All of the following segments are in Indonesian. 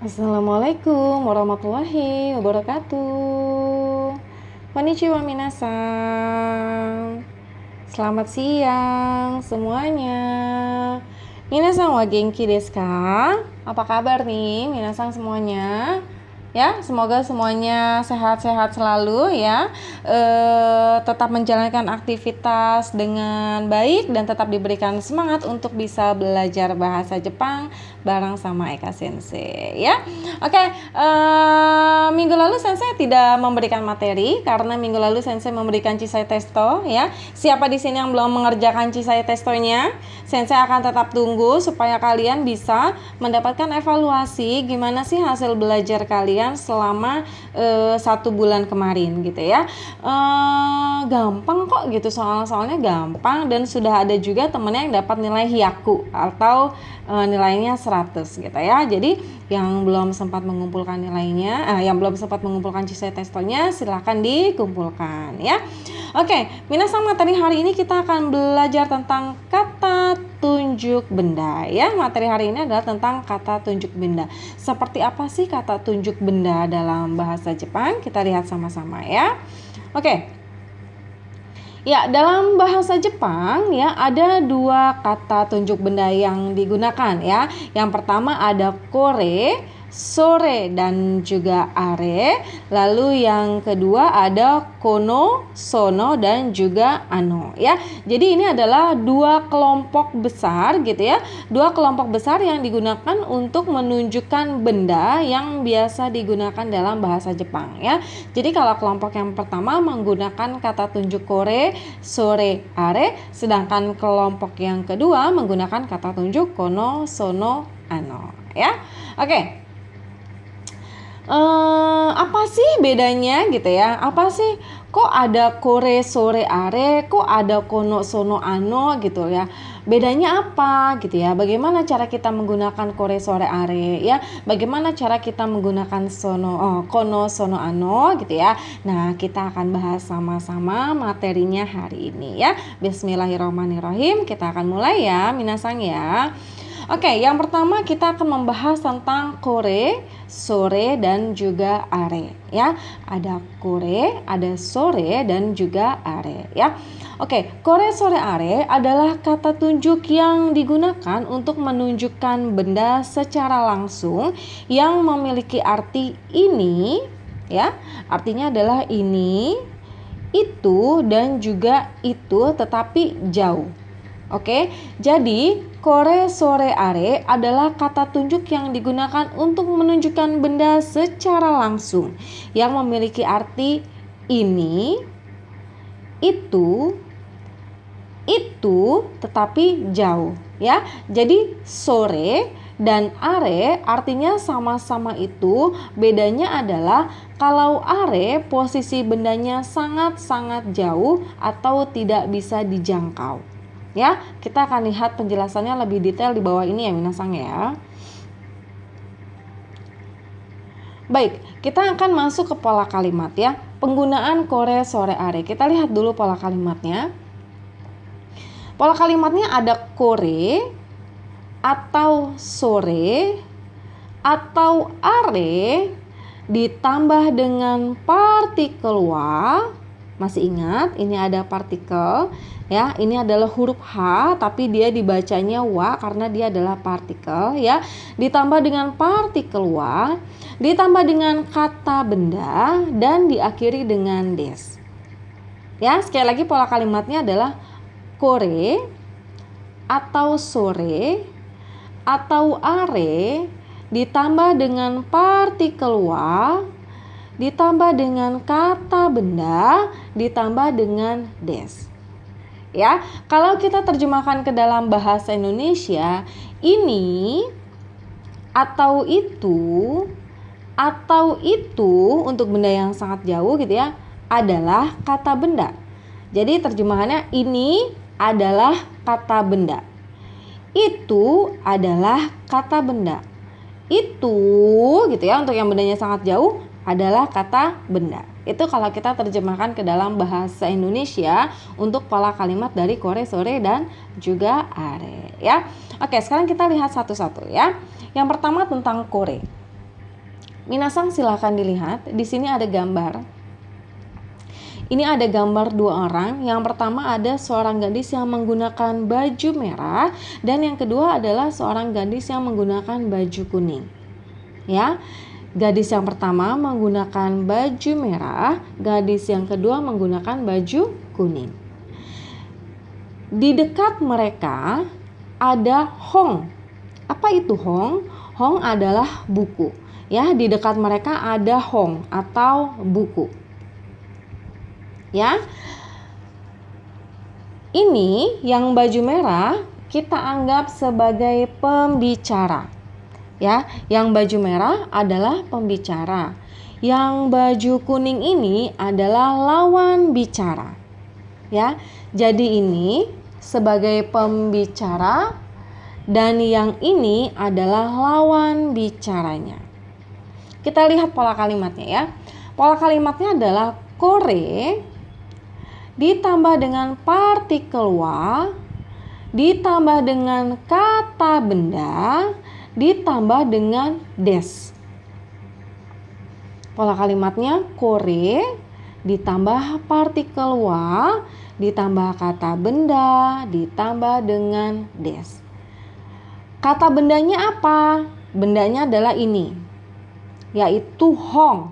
Assalamualaikum warahmatullahi wabarakatuh. Konnichiwa minasan. Selamat siang semuanya. Minasan wa genki desu ka? Apa kabar nih minasan semuanya? Ya, semoga semuanya sehat-sehat selalu ya. Tetap menjalankan aktivitas dengan baik dan tetap diberikan semangat untuk bisa belajar bahasa Jepang bareng sama Eka Sensei ya. Oke, minggu lalu Sensei tidak memberikan materi karena minggu lalu Sensei memberikan Cisai Testo ya. Siapa di sini yang belum mengerjakan Cisai Testonya? Sensei akan tetap tunggu supaya kalian bisa mendapatkan evaluasi gimana sih hasil belajar kalian selama 1 bulan kemarin gitu ya. Gampang kok gitu, soalnya gampang dan sudah ada juga temennya yang dapat nilai hyaku atau nilainya 100 gitu ya. Jadi yang belum sempat mengumpulkan nilainya, yang belum sempat mengumpulkan Cisai Testonya silahkan dikumpulkan ya. Oke, minasan materi hari ini kita akan belajar tentang kata tunjuk benda ya. Materi hari ini adalah tentang kata tunjuk benda. Seperti apa sih kata tunjuk benda dalam bahasa Jepang? Kita lihat sama-sama ya. Oke. Ya, dalam bahasa Jepang ya ada 2 kata tunjuk benda yang digunakan ya. Yang pertama ada kore, sore dan juga are. Lalu yang kedua ada kono, sono dan juga ano ya. Jadi ini adalah 2 kelompok besar gitu ya. 2 kelompok besar yang digunakan untuk menunjukkan benda yang biasa digunakan dalam bahasa Jepang ya. Jadi kalau kelompok yang pertama menggunakan kata tunjuk kore, sore, are, sedangkan kelompok yang kedua menggunakan kata tunjuk kono, sono, ano ya. Oke. Apa sih bedanya gitu ya? Apa sih kok ada kore, sore, are, kok ada kono, sono, ano gitu ya? Bedanya apa gitu ya? Bagaimana cara kita menggunakan kore, sore, are ya? Bagaimana cara kita menggunakan kono, sono, ano gitu ya? Nah, kita akan bahas sama-sama materinya hari ini ya. Bismillahirrahmanirrahim. Kita akan mulai ya, minasang ya. Oke, yang pertama kita akan membahas tentang kore, sore dan juga are ya. Ada kore, ada sore dan juga are ya. Oke, kore, sore, are adalah kata tunjuk yang digunakan untuk menunjukkan benda secara langsung yang memiliki arti ini ya. Artinya adalah ini, itu dan juga itu tetapi jauh. Oke, jadi kore, sore, are adalah kata tunjuk yang digunakan untuk menunjukkan benda secara langsung yang memiliki arti ini, itu tetapi jauh ya. Jadi sore dan are artinya sama-sama itu, bedanya adalah kalau are posisi bendanya sangat-sangat jauh atau tidak bisa dijangkau. Ya, kita akan lihat penjelasannya lebih detail di bawah ini ya minasang ya. Baik, kita akan masuk ke pola kalimat ya. Penggunaan kore, sore, are. Kita lihat dulu pola kalimatnya. Pola kalimatnya ada kore atau sore atau are ditambah dengan partikel wa. Masih ingat ini ada partikel ya, ini adalah huruf H tapi dia dibacanya wa karena dia adalah partikel ya. Ditambah dengan partikel wa, ditambah dengan kata benda dan diakhiri dengan des. Ya, sekali lagi pola kalimatnya adalah kore atau sore atau are ditambah dengan partikel wa, ditambah dengan kata benda, ditambah dengan des. Ya, kalau kita terjemahkan ke dalam bahasa Indonesia, ini atau itu untuk benda yang sangat jauh gitu ya, adalah kata benda. Jadi terjemahannya ini adalah kata benda. Itu adalah kata benda. Itu gitu ya, untuk yang bendanya sangat jauh adalah kata benda. Itu kalau kita terjemahkan ke dalam bahasa Indonesia untuk pola kalimat dari kore, sore dan juga are ya. Oke, sekarang kita lihat satu-satu ya. Yang pertama tentang kore. Minasang silahkan dilihat. Di sini ada gambar. Ini ada gambar dua orang. Yang pertama ada seorang gadis yang menggunakan baju merah dan yang kedua adalah seorang gadis yang menggunakan baju kuning. Ya. Gadis yang pertama menggunakan baju merah, gadis yang kedua menggunakan baju kuning. Di dekat mereka ada hong. Apa itu hong? Hong adalah buku. Ya, di dekat mereka ada hong atau buku. Ya. Ini yang baju merah kita anggap sebagai pembicara. Ya, yang baju merah adalah pembicara. Yang baju kuning ini adalah lawan bicara. Ya. Jadi ini sebagai pembicara dan yang ini adalah lawan bicaranya. Kita lihat pola kalimatnya ya. Pola kalimatnya adalah kore ditambah dengan partikel wa, ditambah dengan kata benda, ditambah dengan des. Pola kalimatnya kore ditambah partikel wa, ditambah kata benda, ditambah dengan des. Kata bendanya apa? Bendanya adalah ini, yaitu hong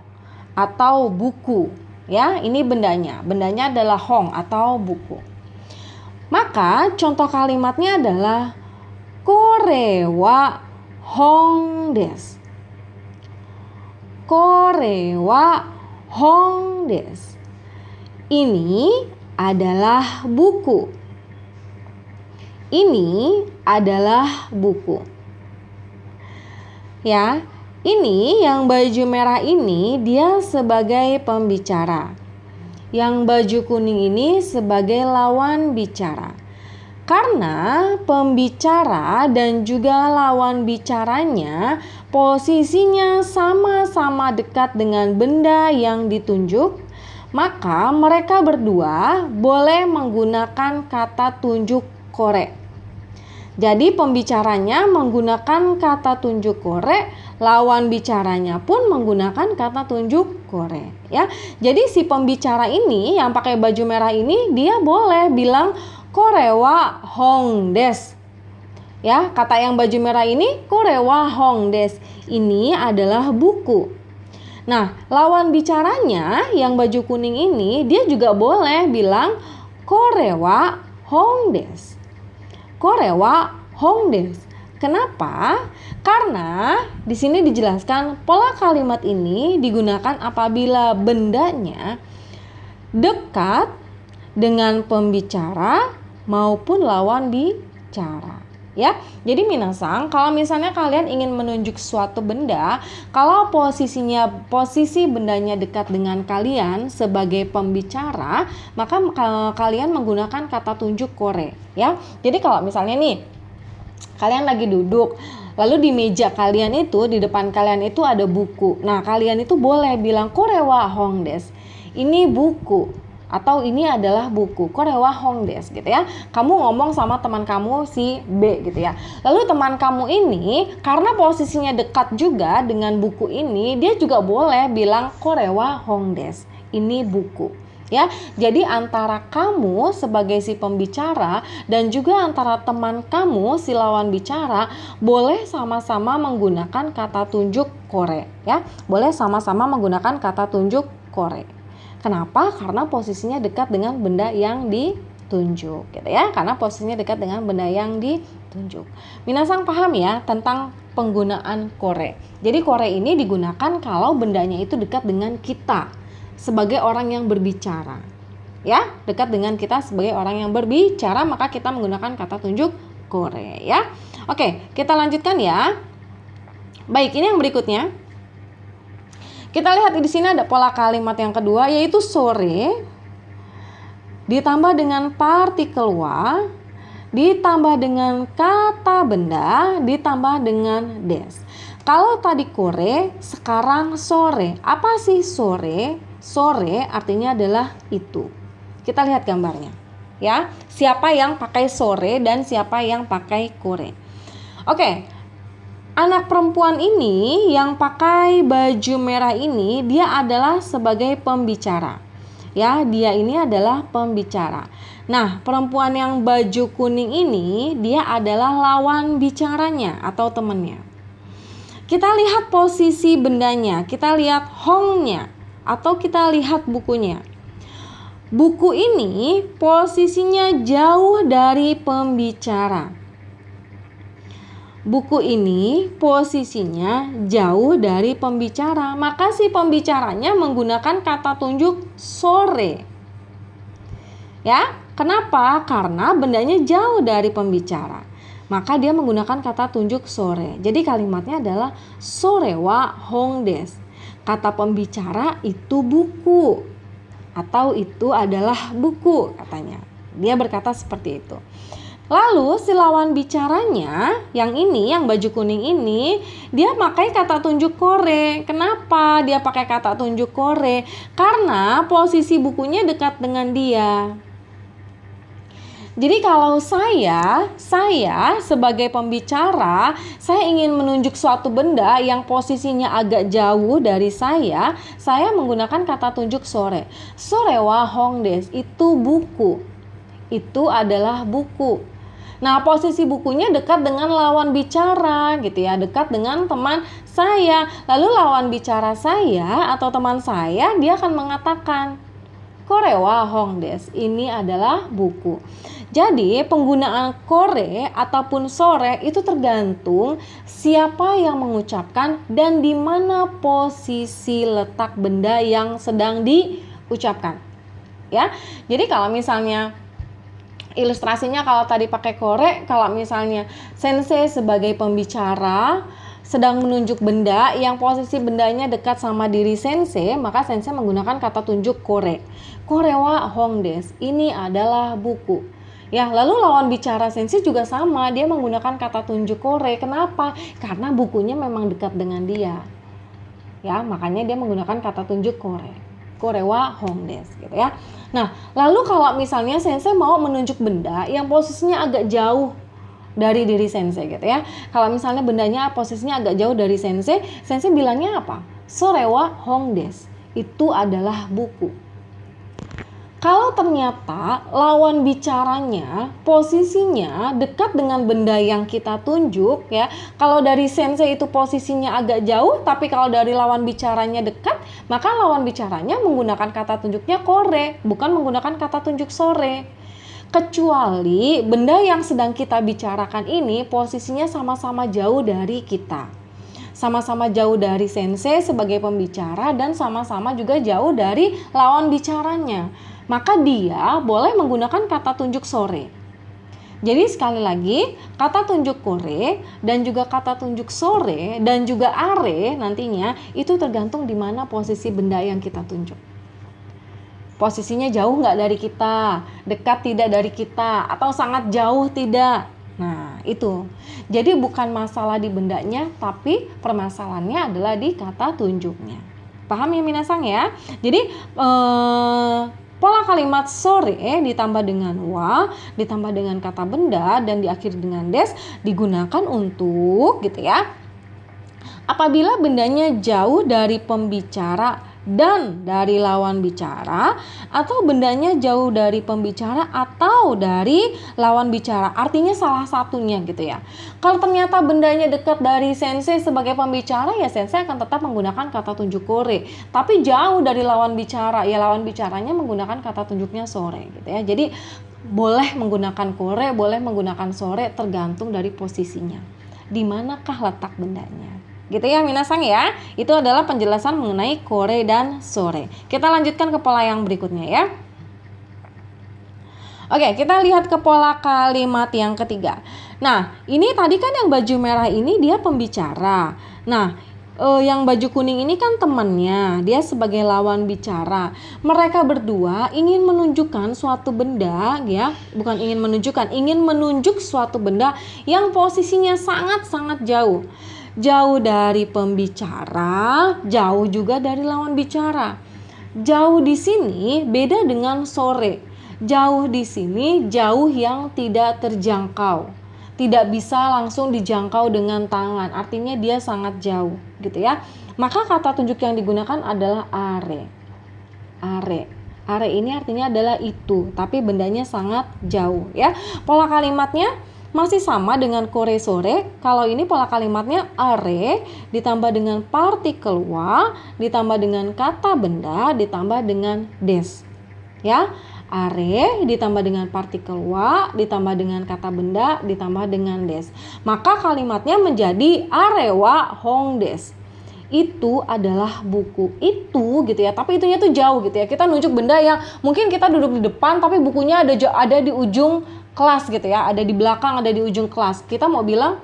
atau buku. Ya, ini bendanya. Bendanya adalah hong atau buku. Maka contoh kalimatnya adalah kore wa hong des. Kore wa hong des. Ini adalah buku. Ini adalah buku. Ya. Ini yang baju merah ini dia sebagai pembicara. Yang baju kuning ini sebagai lawan bicara. Karena pembicara dan juga lawan bicaranya posisinya sama-sama dekat dengan benda yang ditunjuk, maka mereka berdua boleh menggunakan kata tunjuk kore. Jadi pembicaranya menggunakan kata tunjuk kore, lawan bicaranya pun menggunakan kata tunjuk kore. Ya, jadi si pembicara ini yang pakai baju merah ini dia boleh bilang kore wa hong des. Ya, kata yang baju merah ini kore wa hong des. Ini adalah buku. Nah, lawan bicaranya yang baju kuning ini dia juga boleh bilang kore wa hong des. Kore wa hong des. Kenapa? Karena di sini dijelaskan pola kalimat ini digunakan apabila bendanya dekat dengan pembicara maupun lawan bicara. Ya, jadi minasang, kalau misalnya kalian ingin menunjuk suatu benda, kalau posisi bendanya dekat dengan kalian sebagai pembicara, maka kalian menggunakan kata tunjuk kore. Ya, jadi kalau misalnya nih, kalian lagi duduk, lalu di meja kalian itu, di depan kalian itu ada buku. Nah, kalian itu boleh bilang kore wa hong des. Ini buku. Atau ini adalah buku, kore wa hong des gitu ya. Kamu ngomong sama teman kamu si B gitu ya. Lalu teman kamu ini karena posisinya dekat juga dengan buku ini, dia juga boleh bilang kore wa hong des. Ini buku. Ya, jadi antara kamu sebagai si pembicara dan juga antara teman kamu si lawan bicara boleh sama-sama menggunakan kata tunjuk kore ya. Boleh sama-sama menggunakan kata tunjuk kore. Kenapa? Karena posisinya dekat dengan benda yang ditunjuk gitu ya. Karena posisinya dekat dengan benda yang ditunjuk. Minasang paham ya tentang penggunaan kore. Jadi kore ini digunakan kalau bendanya itu dekat dengan kita sebagai orang yang berbicara. Ya, dekat dengan kita sebagai orang yang berbicara, maka kita menggunakan kata tunjuk kore ya. Oke, kita lanjutkan ya. Baik, ini yang berikutnya. Kita lihat di sini ada pola kalimat yang kedua, yaitu sore ditambah dengan partikel wa, ditambah dengan kata benda, ditambah dengan des. Kalau tadi kore, sekarang sore. Apa sih sore? Sore artinya adalah itu. Kita lihat gambarnya. Ya, siapa yang pakai sore dan siapa yang pakai kore. Oke. Anak perempuan ini yang pakai baju merah ini, dia adalah sebagai pembicara. Ya, dia ini adalah pembicara. Nah, perempuan yang baju kuning ini, dia adalah lawan bicaranya atau temannya. Kita lihat posisi bendanya, kita lihat hongnya, atau kita lihat bukunya. Buku ini posisinya jauh dari pembicara. Buku ini posisinya jauh dari pembicara, maka si pembicaranya menggunakan kata tunjuk sore. Ya, kenapa? Karena bendanya jauh dari pembicara. Maka dia menggunakan kata tunjuk sore. Jadi kalimatnya adalah sore wa hong desu. Kata pembicara itu buku atau itu adalah buku katanya. Dia berkata seperti itu. Lalu si lawan bicaranya yang ini, yang baju kuning ini, dia pakai kata tunjuk kore. Kenapa dia pakai kata tunjuk kore? Karena posisi bukunya dekat dengan dia. Jadi kalau saya sebagai pembicara, saya ingin menunjuk suatu benda yang posisinya agak jauh dari saya menggunakan kata tunjuk sore. Sore wa hong desu, itu buku. Itu adalah buku. Nah, posisi bukunya dekat dengan lawan bicara gitu ya, dekat dengan teman saya. Lalu lawan bicara saya atau teman saya, dia akan mengatakan kore wa hong desu, ini adalah buku. Jadi penggunaan kore ataupun sore itu tergantung siapa yang mengucapkan dan di mana posisi letak benda yang sedang diucapkan. Ya. Jadi kalau misalnya ilustrasinya kalau tadi pakai kore, kalau misalnya sensei sebagai pembicara sedang menunjuk benda yang posisi bendanya dekat sama diri sensei, maka sensei menggunakan kata tunjuk kore. Kore wa hong desu, ini adalah buku. Ya, lalu lawan bicara sensei juga sama, dia menggunakan kata tunjuk kore. Kenapa? Karena bukunya memang dekat dengan dia. Ya, makanya dia menggunakan kata tunjuk kore. Kore wa hong desu gitu ya. Nah, lalu kalau misalnya sensei mau menunjuk benda yang posisinya agak jauh dari diri sensei gitu ya. Kalau misalnya bendanya posisinya agak jauh dari sensei, sensei bilangnya apa? Sore wa hong desu. Itu adalah buku. Kalau ternyata lawan bicaranya posisinya dekat dengan benda yang kita tunjuk ya. Kalau dari sensei itu posisinya agak jauh, tapi kalau dari lawan bicaranya dekat, maka lawan bicaranya menggunakan kata tunjuknya kore, bukan menggunakan kata tunjuk sore. Kecuali benda yang sedang kita bicarakan ini posisinya sama-sama jauh dari kita. Sama-sama jauh dari sensei sebagai pembicara dan sama-sama juga jauh dari lawan bicaranya. Maka dia boleh menggunakan kata tunjuk sore. Jadi sekali lagi, kata tunjuk kore dan juga kata tunjuk sore dan juga are nantinya itu tergantung di mana posisi benda yang kita tunjuk. Posisinya jauh nggak dari kita, dekat tidak dari kita, atau sangat jauh tidak. Nah, itu. Jadi bukan masalah di bendanya, tapi permasalahannya adalah di kata tunjuknya. Paham ya minasang ya? Jadi pola kalimat sore ditambah dengan wa, ditambah dengan kata benda, dan diakhiri dengan des digunakan untuk gitu ya. Apabila bendanya jauh dari pembicara dan dari lawan bicara, atau bendanya jauh dari pembicara atau dari lawan bicara, artinya salah satunya gitu ya. Kalau ternyata bendanya dekat dari sensei sebagai pembicara, ya sensei akan tetap menggunakan kata tunjuk kore. Tapi jauh dari lawan bicara, ya lawan bicaranya menggunakan kata tunjuknya sore gitu ya. Jadi boleh menggunakan kore, boleh menggunakan sore, tergantung dari posisinya. Di manakah letak bendanya? Gitu ya minasang ya. Itu adalah penjelasan mengenai kore dan sore. Kita lanjutkan ke pola yang berikutnya ya. Oke, kita lihat ke pola kalimat yang ketiga. Nah, ini tadi kan yang baju merah ini dia pembicara. Nah, yang baju kuning ini kan temannya, dia sebagai lawan bicara. Mereka berdua ingin menunjukkan suatu benda ya, bukan ingin menunjukkan, ingin menunjuk suatu benda yang posisinya sangat-sangat jauh. Jauh dari pembicara, jauh juga dari lawan bicara. Jauh di sini beda dengan sore. Jauh di sini jauh yang tidak terjangkau. tidak bisa langsung dijangkau dengan tangan, artinya dia sangat jauh gitu ya. Maka kata tunjuk yang digunakan adalah are. Are ini artinya adalah itu, tapi bendanya sangat jauh ya. Pola kalimatnya masih sama dengan kore sore. Kalau ini pola kalimatnya are ditambah dengan partikel wa, ditambah dengan kata benda, ditambah dengan des. Ya, are ditambah dengan partikel wa, ditambah dengan kata benda, ditambah dengan des. Maka kalimatnya menjadi arewa hong des. Itu adalah buku itu gitu ya, tapi itunya tuh jauh gitu ya. Kita nunjuk benda yang mungkin kita duduk di depan tapi bukunya ada di ujung kelas gitu ya, ada di belakang, ada di ujung kelas. Kita mau bilang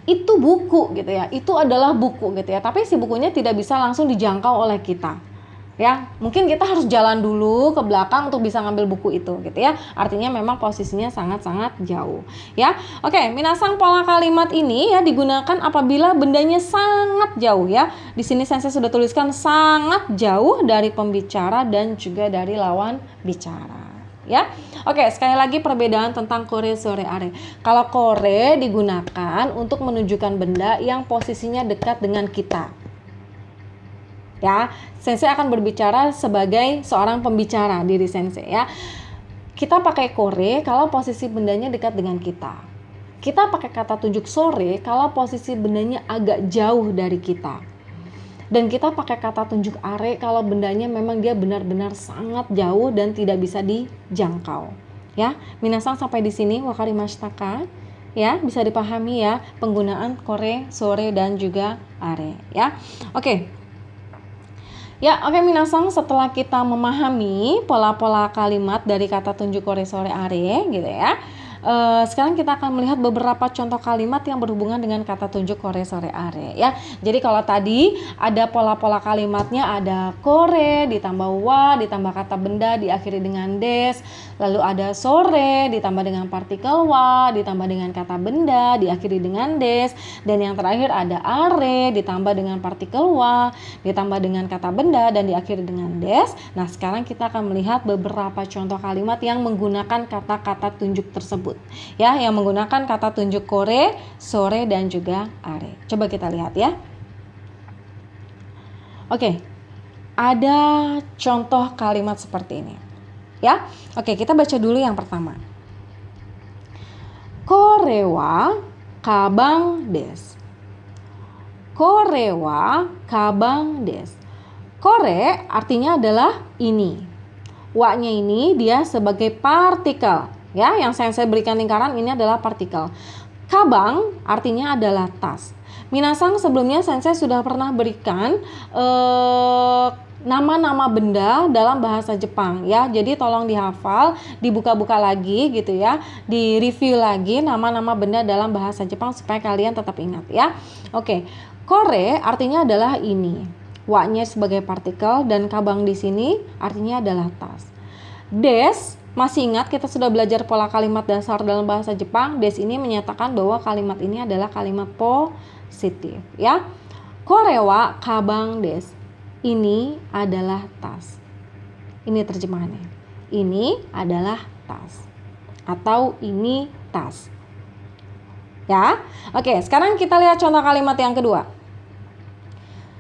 itu buku gitu ya, itu adalah buku gitu ya, tapi si bukunya tidak bisa langsung dijangkau oleh kita ya. Mungkin kita harus jalan dulu ke belakang untuk bisa ngambil buku itu gitu ya. Artinya memang posisinya sangat-sangat jauh ya. Oke, minasang, pola kalimat ini ya digunakan apabila bendanya sangat jauh ya. Di sini saya sudah tuliskan sangat jauh dari pembicara dan juga dari lawan bicara ya. Oke, sekali lagi perbedaan tentang kore sore are. Kalau kore digunakan untuk menunjukkan benda yang posisinya dekat dengan kita. Ya, sensei akan berbicara sebagai seorang pembicara diri sensei ya. Kita pakai kore kalau posisi bendanya dekat dengan kita. Kita pakai kata tunjuk sore kalau posisi bendanya agak jauh dari kita. Dan kita pakai kata tunjuk are kalau bendanya memang dia benar-benar sangat jauh dan tidak bisa dijangkau. Ya, minasang sampai di sini wakarimashita ka? Ya, bisa dipahami ya penggunaan kore, sore dan juga are ya. Oke. Ya, oke minasang, setelah kita memahami pola-pola kalimat dari kata tunjuk kore sore are gitu ya. Sekarang kita akan melihat beberapa contoh kalimat yang berhubungan dengan kata tunjuk kore sore are ya. Jadi kalau tadi ada pola-pola kalimatnya, ada kore ditambah wa ditambah kata benda diakhiri dengan des, lalu ada sore ditambah dengan partikel wa ditambah dengan kata benda diakhiri dengan des, dan yang terakhir ada are ditambah dengan partikel wa ditambah dengan kata benda dan diakhiri dengan des. Nah, sekarang kita akan melihat beberapa contoh kalimat yang menggunakan kata-kata tunjuk tersebut ya, yang menggunakan kata tunjuk kore, sore dan juga are. Coba kita lihat ya. Oke, ada contoh kalimat seperti ini ya. Oke, kita baca dulu yang pertama. Kore wa kabang des. Kore wa kabang des. Kore artinya adalah ini. Wa-nya ini dia sebagai partikel ya, yang saya berikan lingkaran ini adalah partikel. Kabang artinya adalah tas. Minasang, sebelumnya sensei sudah pernah berikan nama-nama benda dalam bahasa Jepang ya. Jadi tolong dihafal, dibuka-buka lagi gitu ya, di review lagi nama-nama benda dalam bahasa Jepang supaya kalian tetap ingat ya. Oke, kore artinya adalah ini. Wa-nya sebagai partikel dan kabang di sini artinya adalah tas. Des, masih ingat kita sudah belajar pola kalimat dasar dalam bahasa Jepang. Des ini menyatakan bahwa kalimat ini adalah kalimat positif ya. Kore wa kabang des. Ini adalah tas. Ini terjemahannya. Ini adalah tas. Atau ini tas. Ya. Oke, sekarang kita lihat contoh kalimat yang kedua.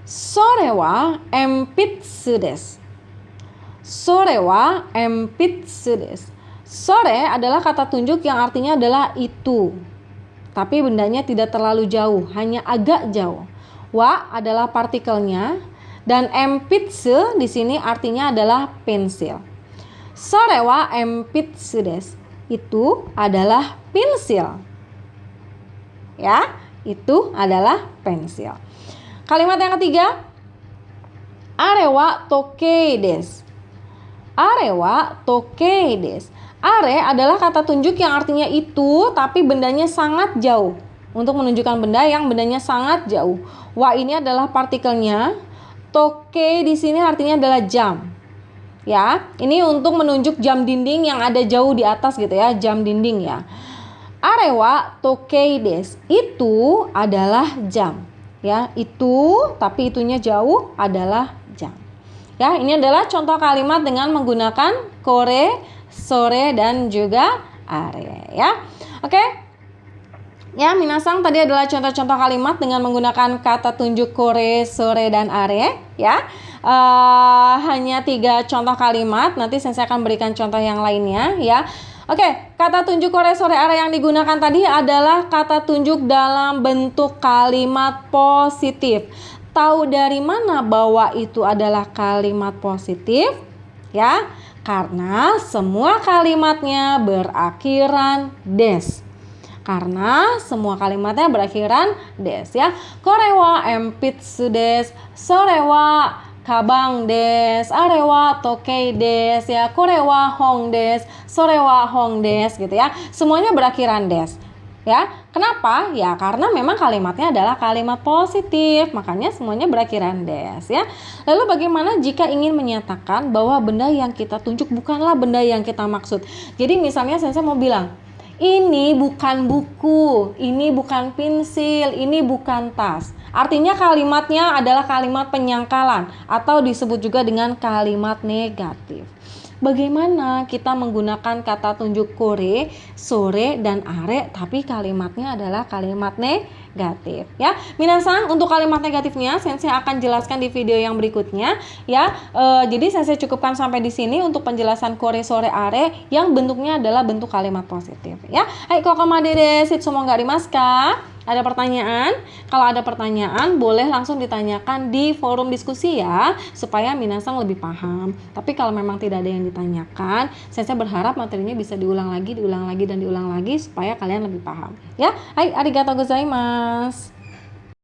Sore wa enpitsu desu. Sore wa enpitsu desu. Sore adalah kata tunjuk yang artinya adalah itu, tapi bendanya tidak terlalu jauh, hanya agak jauh. Wa adalah partikelnya dan enpitsu di sini artinya adalah pensil. Sore wa enpitsu desu. Itu adalah pensil. Ya, itu adalah pensil. Kalimat yang ketiga, are wa tokei desu. Are wa tokei desu. Are adalah kata tunjuk yang artinya itu, tapi bendanya sangat jauh. Untuk menunjukkan benda yang bendanya sangat jauh. Wa ini adalah partikelnya. Tokei di sini artinya adalah jam. Ya, ini untuk menunjuk jam dinding yang ada jauh di atas gitu ya, jam dinding ya. Are wa tokei desu. Itu adalah jam. Ya, itu tapi itunya jauh adalah jam. Ya, ini adalah contoh kalimat dengan menggunakan kore, sore dan juga are ya. Oke. Ya, minasang tadi adalah contoh-contoh kalimat dengan menggunakan kata tunjuk kore, sore, dan are. Ya, hanya 3 contoh kalimat. Nanti saya akan berikan contoh yang lainnya. Ya, oke. Kata tunjuk kore, sore, are yang digunakan tadi adalah kata tunjuk dalam bentuk kalimat positif. Tahu dari mana bahwa itu adalah kalimat positif? Ya, karena semua kalimatnya berakhiran des. Karena semua kalimatnya berakhiran des ya. Korewa empitsu des, sorewa kabang des, arewa tokei des ya, korewa hong des, sorewa hong des gitu ya. Semuanya berakhiran des. Ya, kenapa? Ya karena memang kalimatnya adalah kalimat positif, makanya semuanya berakhiran des ya. Lalu bagaimana jika ingin menyatakan bahwa benda yang kita tunjuk bukanlah benda yang kita maksud? Jadi misalnya saya mau bilang, ini bukan buku, ini bukan pensil, ini bukan tas. Artinya kalimatnya adalah kalimat penyangkalan atau disebut juga dengan kalimat negatif. Bagaimana kita menggunakan kata tunjuk kore, sore, dan are tapi kalimatnya adalah kalimat negatif ya. Minasang, untuk kalimat negatifnya sensei akan jelaskan di video yang berikutnya ya. Jadi sensei cukupkan sampai di sini untuk penjelasan kore, sore, are yang bentuknya adalah bentuk kalimat positif ya. Hai kokomade desu, semoga arimasu ka? Ada pertanyaan? Kalau ada pertanyaan boleh langsung ditanyakan di forum diskusi ya, supaya minasang lebih paham. Tapi kalau memang tidak ada yang ditanyakan, saya berharap materinya bisa diulang lagi dan diulang lagi supaya kalian lebih paham. Ya, hai, arigatou gozaimasu.